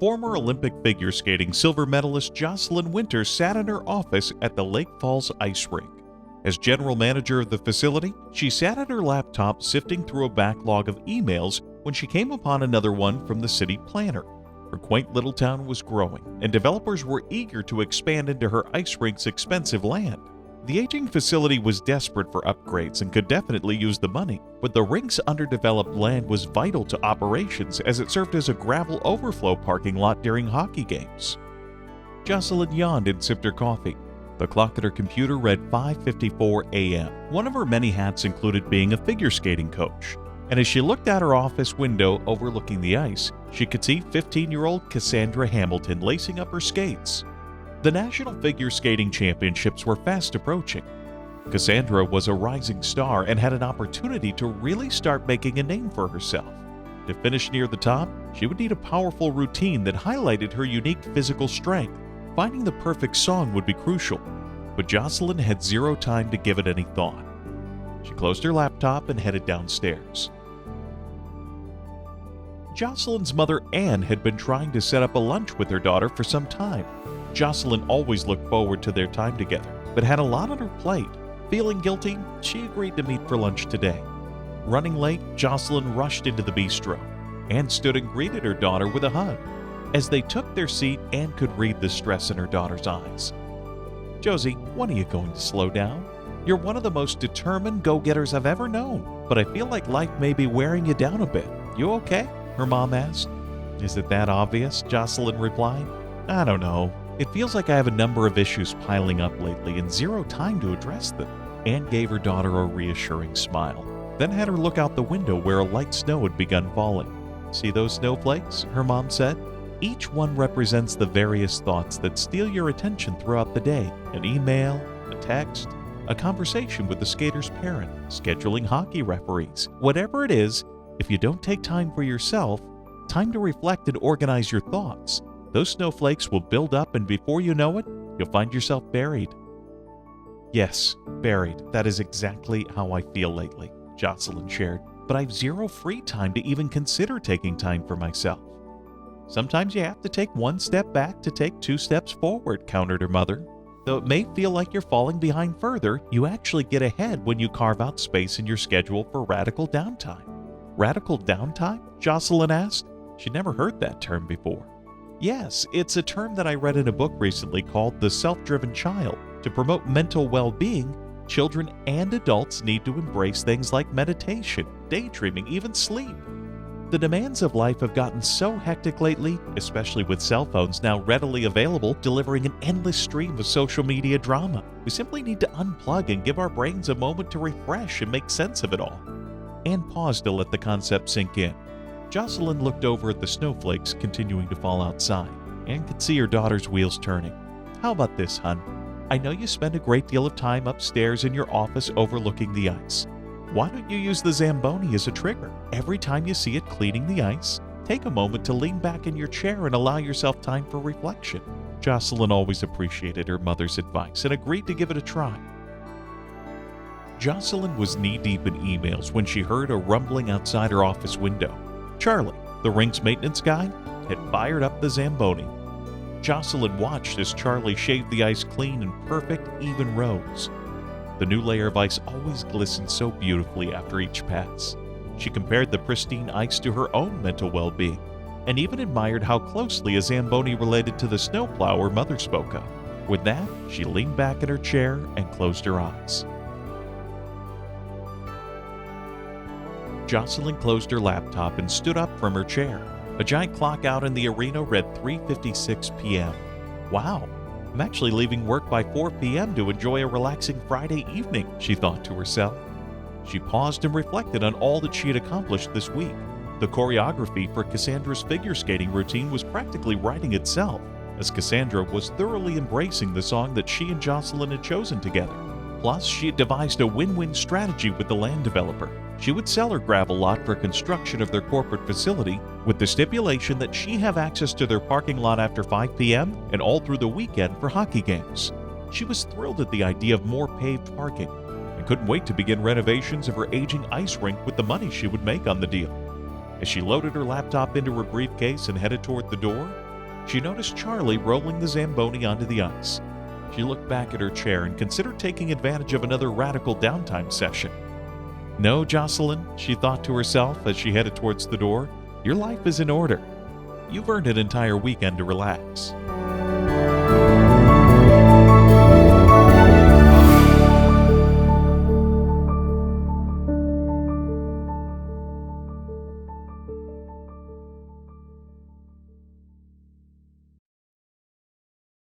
Former Olympic figure skating silver medalist Jocelyn Winter sat in her office at the Lake Falls Ice Rink. As general manager of the facility, she sat at her laptop sifting through a backlog of emails when she came upon another one from the city planner. Her quaint little town was growing, and developers were eager to expand into her ice rink's expensive land. The aging facility was desperate for upgrades and could definitely use the money, but the rink's underdeveloped land was vital to operations as it served as a gravel overflow parking lot during hockey games. Jocelyn yawned and sipped her coffee. The clock at her computer read 5:54 a.m. One of her many hats included being a figure skating coach, and as she looked out her office window overlooking the ice, she could see 15-year-old Cassandra Hamilton lacing up her skates. The National Figure Skating Championships were fast approaching. Cassandra was a rising star and had an opportunity to really start making a name for herself. To finish near the top, she would need a powerful routine that highlighted her unique physical strength. Finding the perfect song would be crucial, but Jocelyn had zero time to give it any thought. She closed her laptop and headed downstairs. Jocelyn's mother, Anne, had been trying to set up a lunch with her daughter for some time. Jocelyn always looked forward to their time together, but had a lot on her plate. Feeling guilty, she agreed to meet for lunch today. Running late, Jocelyn rushed into the bistro. Anne stood and greeted her daughter with a hug. As they took their seat, Anne could read the stress in her daughter's eyes. "Josie, when are you going to slow down? You're one of the most determined go-getters I've ever known, but I feel like life may be wearing you down a bit. You okay?" her mom asked. "Is it that obvious?" Jocelyn replied. "I don't know. It feels like I have a number of issues piling up lately and zero time to address them." Anne gave her daughter a reassuring smile, then had her look out the window where a light snow had begun falling. "See those snowflakes?" her mom said. "Each one represents the various thoughts that steal your attention throughout the day. An email, a text, a conversation with the skater's parent, scheduling hockey referees. Whatever it is, if you don't take time for yourself, time to reflect and organize your thoughts, those snowflakes will build up, and before you know it, you'll find yourself buried." "Yes, buried. That is exactly how I feel lately," Jocelyn shared. "But I've zero free time to even consider taking time for myself." "Sometimes you have to take one step back to take two steps forward," countered her mother. "Though it may feel like you're falling behind further, you actually get ahead when you carve out space in your schedule for radical downtime." "Radical downtime?" Jocelyn asked. She'd never heard that term before. "Yes, it's a term that I read in a book recently called The Self-Driven Child. To promote mental well-being, children and adults need to embrace things like meditation, daydreaming, even sleep. The demands of life have gotten so hectic lately, especially with cell phones now readily available, delivering an endless stream of social media drama. We simply need to unplug and give our brains a moment to refresh and make sense of it all." Anne paused to let the concept sink in. Jocelyn looked over at the snowflakes continuing to fall outside. Anne could see her daughter's wheels turning. "How about this, hon? I know you spend a great deal of time upstairs in your office overlooking the ice. Why don't you use the Zamboni as a trigger? Every time you see it cleaning the ice, take a moment to lean back in your chair and allow yourself time for reflection." Jocelyn always appreciated her mother's advice and agreed to give it a try. Jocelyn was knee-deep in emails when she heard a rumbling outside her office window. Charlie, the rink's maintenance guy, had fired up the Zamboni. Jocelyn watched as Charlie shaved the ice clean in perfect, even rows. The new layer of ice always glistened so beautifully after each pass. She compared the pristine ice to her own mental well-being, and even admired how closely a Zamboni related to the snowplow her mother spoke of. With that, she leaned back in her chair and closed her eyes. Jocelyn closed her laptop and stood up from her chair. A giant clock out in the arena read 3:56 p.m. "Wow, I'm actually leaving work by 4 p.m. to enjoy a relaxing Friday evening," she thought to herself. She paused and reflected on all that she had accomplished this week. The choreography for Cassandra's figure skating routine was practically writing itself, as Cassandra was thoroughly embracing the song that she and Jocelyn had chosen together. Plus, she had devised a win-win strategy with the land developer. She would sell her gravel lot for construction of their corporate facility, with the stipulation that she have access to their parking lot after 5 p.m. and all through the weekend for hockey games. She was thrilled at the idea of more paved parking and couldn't wait to begin renovations of her aging ice rink with the money she would make on the deal. As she loaded her laptop into her briefcase and headed toward the door, she noticed Charlie rolling the Zamboni onto the ice. She looked back at her chair and considered taking advantage of another radical downtime session. "No, Jocelyn," she thought to herself as she headed towards the door, "your life is in order. You've earned an entire weekend to relax."